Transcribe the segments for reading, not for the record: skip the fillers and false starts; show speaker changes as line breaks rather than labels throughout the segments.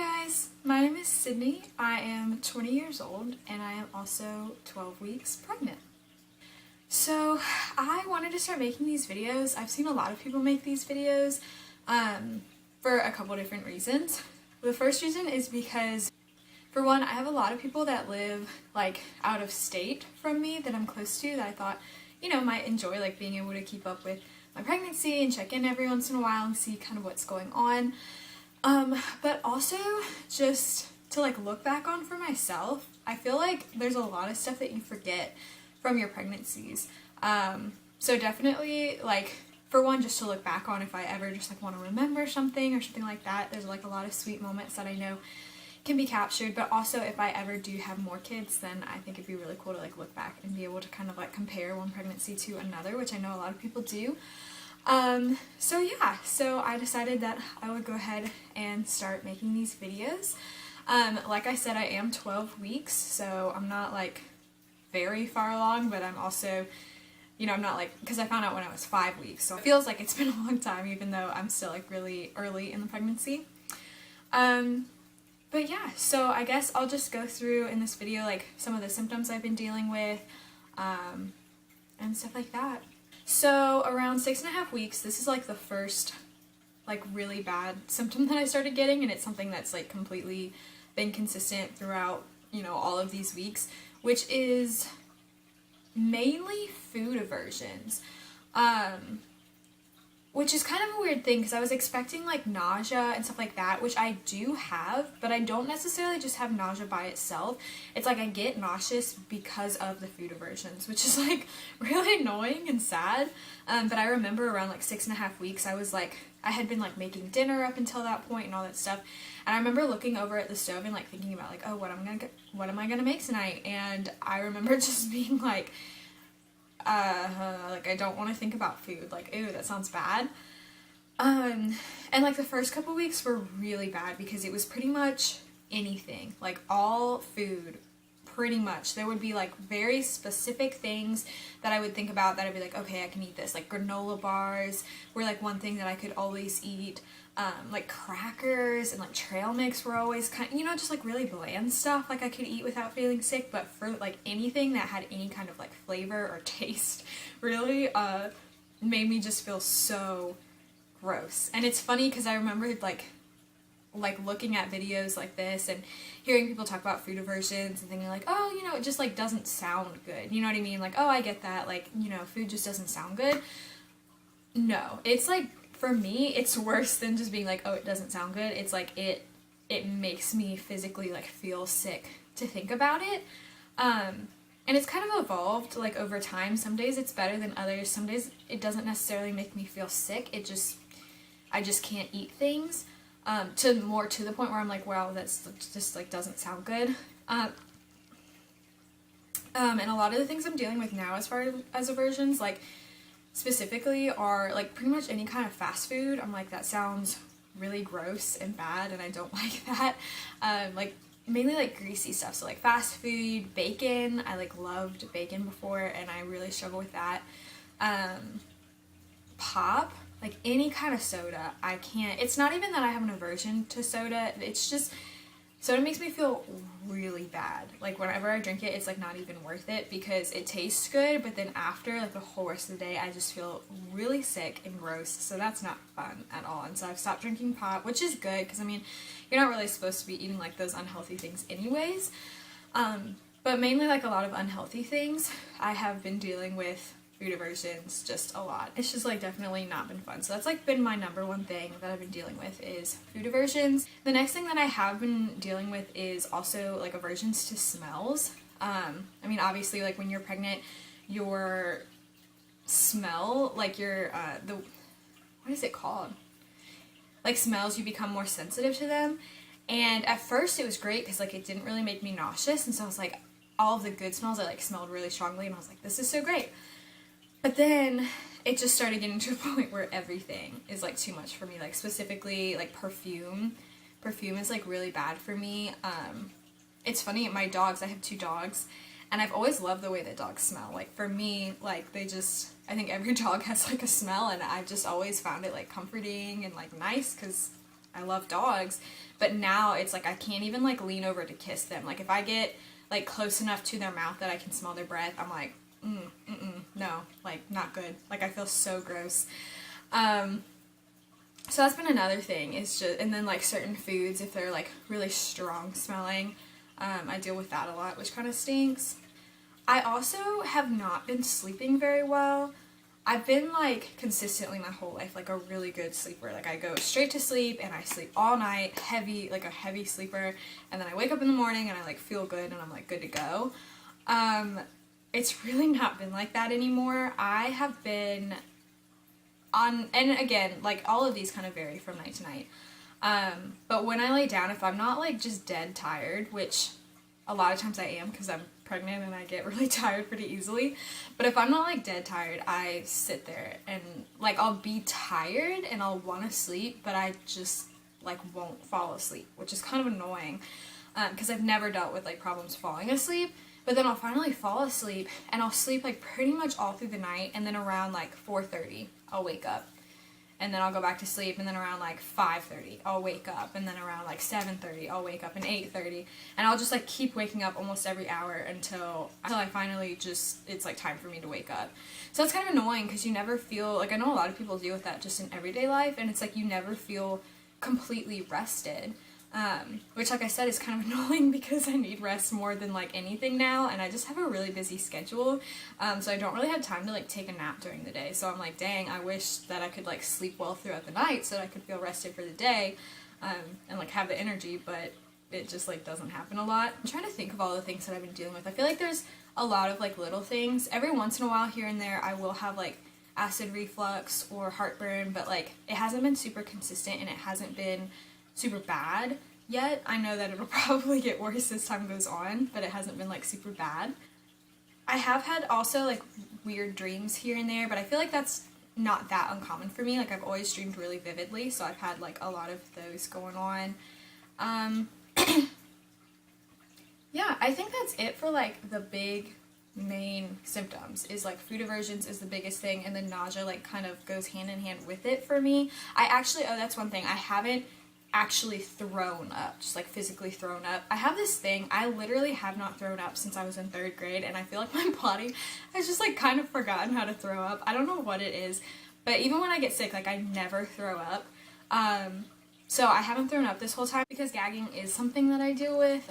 Hi guys, my name is Sydney. I am 20 years old and I am also 12 weeks pregnant. So I wanted to start making these videos. I've seen a lot of people make these videos for a couple different reasons. The first reason is because, for one, I have a lot of people that live like out of state from me that I'm close to that I thought, might enjoy like being able to keep up with my pregnancy and check in every once in a while and see kind of what's going on. But also just to like look back on for myself, I feel like there's a lot of stuff that you forget from your pregnancies. So definitely like, for one, just to look back on if I ever just like want to remember something or something like that. There's like a lot of sweet moments that I know can be captured, but also if I ever do have more kids, then I think it'd be really cool to like look back and be able to kind of like compare one pregnancy to another, which I know a lot of people do. So I decided that I would go ahead and start making these videos. Like I said, I am 12 weeks, so I'm not like very far along, but I'm also, I'm not like, because I found out when I was 5 weeks, so it feels like it's been a long time, even though I'm still like really early in the pregnancy. But yeah, so I guess I'll just go through in this video like some of the symptoms I've been dealing with, and stuff like that. So around 6.5 weeks, this is like the first like really bad symptom that I started getting, and it's something that's like completely been consistent throughout, all of these weeks, which is mainly food aversions. Which is kind of a weird thing because I was expecting like nausea and stuff like that, which I do have, but I don't necessarily just have nausea by itself. It's like I get nauseous because of the food aversions, which is like really annoying and sad. But I remember around like 6.5 weeks, I had been like making dinner up until that point and all that stuff. And I remember looking over at the stove and like thinking about like, oh, what am I gonna make tonight? And I remember just being like I don't want to think about food, like, ew, that sounds bad. And like the first couple weeks were really bad because it was pretty much anything, like all food, pretty much. There would be like very specific things that I would think about that I'd be like, okay, I can eat this, like granola bars were like one thing that I could always eat. Like crackers and like trail mix were always kind of, just like really bland stuff like I could eat without feeling sick, but for like anything that had any kind of like flavor or taste really made me just feel so gross. And it's funny because I remember like looking at videos like this and hearing people talk about food aversions and thinking like, oh, it just like doesn't sound good, you know what I mean? Like, oh, I get that, like, food just doesn't sound good. No, it's like, for me, it's worse than just being like, oh, it doesn't sound good. It's like it makes me physically like feel sick to think about it. And it's kind of evolved like over time. Some days it's better than others. Some days it doesn't necessarily make me feel sick. I just can't eat things. To the point where I'm like, wow, that's just like doesn't sound good. And a lot of the things I'm dealing with now as far as aversions, like specifically, are like pretty much any kind of fast food. I'm like, that sounds really gross and bad and I don't like that. Like mainly like greasy stuff, so like fast food, bacon. I like loved bacon before and I really struggle with that. Pop, like any kind of soda, I can't. It's not even that I have an aversion to soda, it's just soda makes me feel really bad. Like whenever I drink it, it's like not even worth it because it tastes good, but then after like the whole rest of the day, I just feel really sick and gross. So that's not fun at all. And so I've stopped drinking pop, which is good because I mean, you're not really supposed to be eating like those unhealthy things anyways. But mainly like a lot of unhealthy things, I have been dealing with food aversions just a lot. It's just like definitely not been fun. So that's like been my number one thing that I've been dealing with is food aversions. The next thing that I have been dealing with is also like aversions to smells. I mean, obviously like when you're pregnant, your smell, like your, what is it called? Like smells, you become more sensitive to them. And at first it was great because like it didn't really make me nauseous. And so I was like, all of the good smells I like smelled really strongly and I was like, this is so great. But then it just started getting to a point where everything is like too much for me, like specifically like perfume. Perfume is like really bad for me. It's funny, my dogs, I have 2 dogs, and I've always loved the way that dogs smell. Like for me, like I think every dog has like a smell, and I've just always found it like comforting and like nice because I love dogs, but now it's like I can't even like lean over to kiss them. Like if I get like close enough to their mouth that I can smell their breath, I'm like, no, like not good. Like I feel so gross. So that's been another thing, is just, and then like certain foods, if they're like really strong smelling, I deal with that a lot, which kind of stinks. I also have not been sleeping very well. I've been like consistently my whole life like a really good sleeper. Like I go straight to sleep and I sleep all night, heavy, like a heavy sleeper, and then I wake up in the morning and I like feel good and I'm like good to go. It's really not been like that anymore. I have been on, and again, like all of these kind of vary from night to night. But when I lay down, if I'm not like just dead tired, which a lot of times I am because I'm pregnant and I get really tired pretty easily, but if I'm not like dead tired, I sit there and like I'll be tired and I'll want to sleep, but I just like won't fall asleep, which is kind of annoying because I've never dealt with like problems falling asleep. But then I'll finally fall asleep and I'll sleep like pretty much all through the night, and then around like 4:30 I'll wake up. And then I'll go back to sleep, and then around like 5:30 I'll wake up, and then around like 7:30 I'll wake up, and 8:30, and I'll just like keep waking up almost every hour until I finally just, it's like time for me to wake up. So it's kind of annoying because you never feel, like I know a lot of people deal with that just in everyday life, and it's like you never feel completely rested. Which like I said is kind of annoying because I need rest more than like anything now, and I just have a really busy schedule, so I don't really have time to like take a nap during the day. So I'm like, dang, I wish that I could like sleep well throughout the night so that I could feel rested for the day, and like have the energy, but it just like doesn't happen a lot. I'm trying to think of all the things that I've been dealing with. I feel like there's a lot of like little things. Every once in a while here and there I will have like acid reflux or heartburn, but like it hasn't been super consistent and it hasn't been super bad yet. I know that it'll probably get worse as time goes on, but it hasn't been like super bad. I have had also like weird dreams here and there, but I feel like that's not that uncommon for me. Like I've always dreamed really vividly, so I've had like a lot of those going on. Yeah, I think that's it for like the big main symptoms. Is like food aversions is the biggest thing, and then nausea like kind of goes hand in hand with it for me. I actually, oh, that's one thing, I haven't actually thrown up, just like physically thrown up. I have this thing, I literally have not thrown up since I was in 3rd grade, and I feel like my body has just like kind of forgotten how to throw up. I don't know what it is, but even when I get sick, like I never throw up. So I haven't thrown up this whole time because gagging is something that I deal with,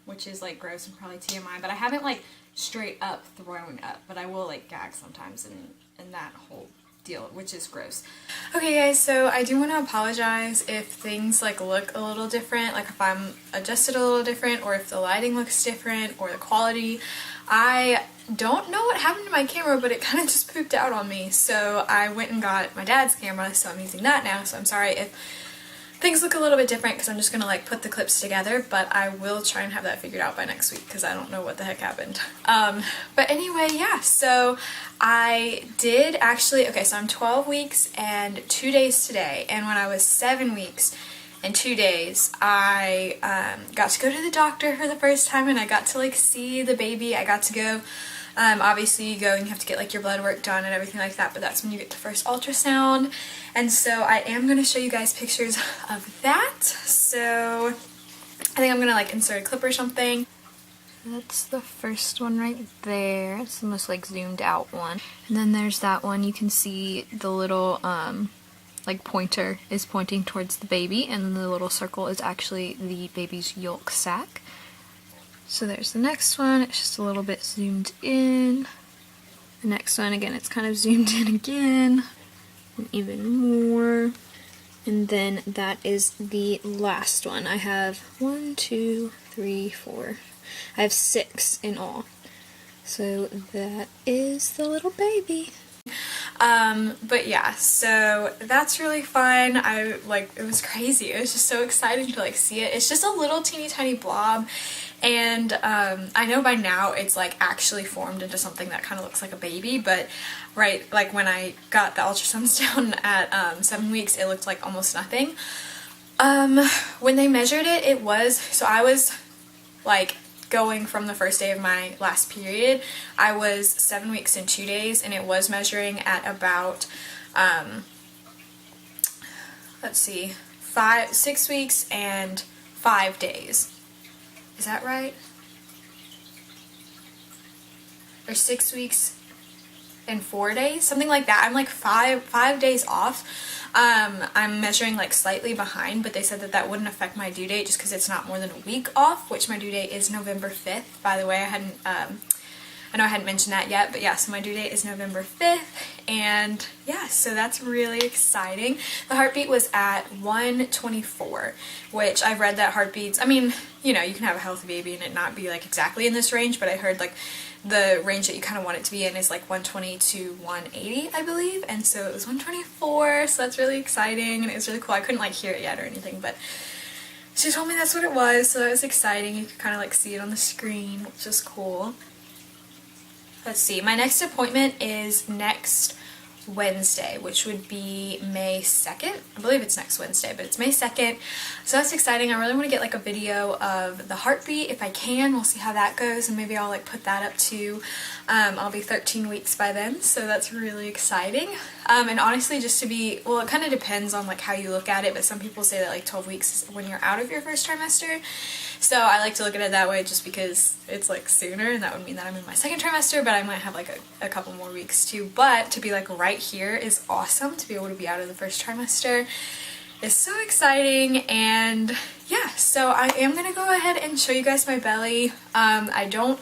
which is like gross and probably TMI, but I haven't like straight up thrown up, but I will like gag sometimes and that whole deal, which is gross. Okay guys, so I do want to apologize if things like look a little different, like if I'm adjusted a little different, or if the lighting looks different, or the quality. I don't know what happened to my camera, but it kind of just pooped out on me, so I went and got my dad's camera, so I'm using that now. So I'm sorry if things look a little bit different because I'm just gonna like put the clips together, but I will try and have that figured out by next week because I don't know what the heck happened. But anyway, yeah, so I did actually, okay, so I'm 12 weeks and 2 days today, and when I was 7 weeks and 2 days, I got to go to the doctor for the first time, and I got to like see the baby. I got to go, obviously you go and you have to get like your blood work done and everything like that, but that's when you get the first ultrasound. And so I am going to show you guys pictures of that. So I think I'm going to like insert a clip or something. That's the first one right there. It's the most like zoomed out one. And then there's that one. You can see the little like pointer is pointing towards the baby, and the little circle is actually the baby's yolk sac. So there's the next one. It's just a little bit zoomed in. The next one, again, it's kind of zoomed in again. And even more. And then that is the last one. I have 1, 2, 3, 4. I have 6 in all. So that is the little baby. But yeah, so that's really fun. It was crazy. It was just so exciting to like see it. It's just a little teeny tiny blob, and I know by now it's like actually formed into something that kind of looks like a baby, but right, like when I got the ultrasounds down at 7 weeks, it looked like almost nothing. When they measured it, it was, so I was like going from the first day of my last period. I was 7 weeks and 2 days, and it was measuring at about let's see, 6 weeks and 5 days. Is that right? Or 6 weeks and 4 days, something like that. I'm like five days off. I'm measuring like slightly behind, but they said that that wouldn't affect my due date just because it's not more than a week off, which my due date is November 5th. By the way, I know I hadn't mentioned that yet, but yeah, so my due date is November 5th, and yeah, so that's really exciting. The heartbeat was at 124, which I've read that heartbeats, I mean, you know, you can have a healthy baby and it not be like exactly in this range, but I heard like the range that you kind of want it to be in is like 120 to 180, I believe, and so it was 124, so that's really exciting, and it was really cool. I couldn't like hear it yet or anything, but she told me that's what it was, so that was exciting. You could kind of like see it on the screen, which is cool. Let's see, my next appointment is next Wednesday, which would be May 2nd. I believe it's next Wednesday, but it's May 2nd. So that's exciting. I really want to get like a video of the heartbeat if I can. We'll see how that goes, and maybe I'll like put that up too. I'll be 13 weeks by then, so that's really exciting. And honestly, just to be, well, it kind of depends on like how you look at it, but some people say that like 12 weeks is when you're out of your first trimester. So I like to look at it that way just because it's like sooner, and that would mean that I'm in my second trimester, but I might have like a couple more weeks too. But to be like right here is awesome. To be able to be out of the first trimester is so exciting. And yeah, so I am gonna go ahead and show you guys my belly. I don't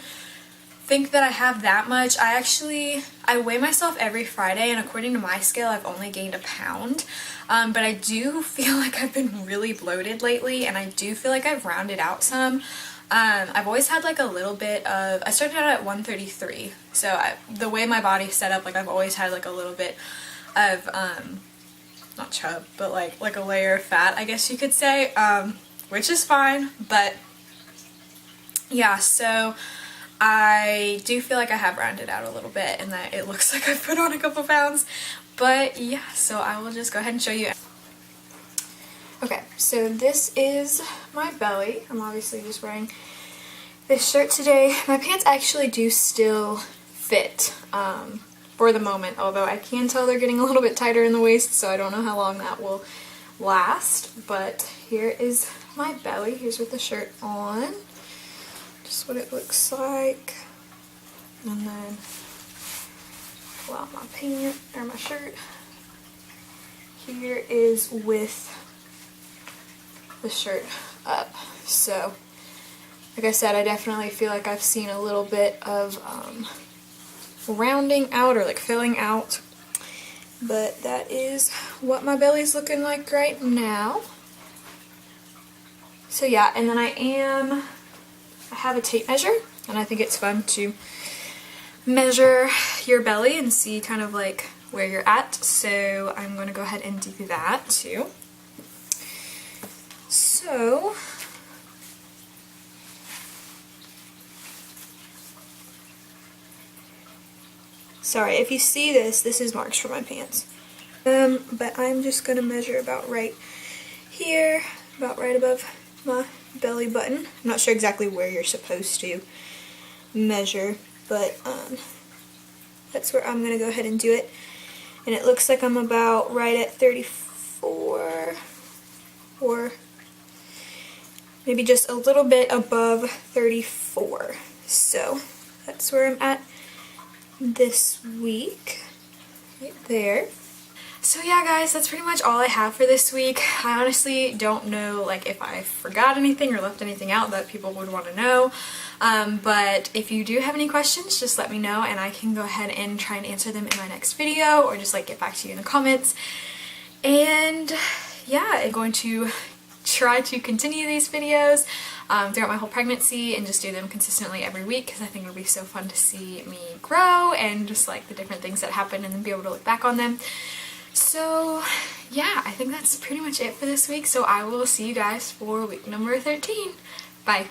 think that I have that much. I weigh myself every Friday, and according to my scale I've only gained a pound, but I do feel like I've been really bloated lately, and I do feel like I've rounded out some. I've always had like a little bit of, I started out at 133, so the way my body's set up, like I've always had like a little bit of not chub, but like a layer of fat, I guess you could say, which is fine. But yeah, so I do feel like I have rounded out a little bit and that it looks like I've put on a couple pounds. But yeah, so I will just go ahead and show you. Okay, so this is my belly. I'm obviously just wearing this shirt today. My pants actually do still fit for the moment, although I can tell they're getting a little bit tighter in the waist, so I don't know how long that will last. But here is my belly. Here's with the shirt on. Just what it looks like. And then pull out my pant, or my shirt. Here is with the shirt up. So, like I said, I definitely feel like I've seen a little bit of rounding out or like filling out. But that is what my belly's looking like right now. So yeah, and then I have a tape measure, and I think it's fun to measure your belly and see kind of like where you're at, so I'm going to go ahead and do that too. So sorry if you see this is marks for my pants, but I'm just going to measure about right here, about right above my belly button. I'm not sure exactly where you're supposed to measure, but that's where I'm going to go ahead and do it. And it looks like I'm about right at 34, or maybe just a little bit above 34. So that's where I'm at this week, right there. So yeah guys, that's pretty much all I have for this week. I honestly don't know like if I forgot anything or left anything out that people would want to know. But if you do have any questions, just let me know and I can go ahead and try and answer them in my next video, or just like get back to you in the comments. And yeah, I'm going to try to continue these videos throughout my whole pregnancy and just do them consistently every week, because I think it'll be so fun to see me grow and just like the different things that happen and then be able to look back on them. So yeah, I think that's pretty much it for this week, so I will see you guys for week number 13. Bye!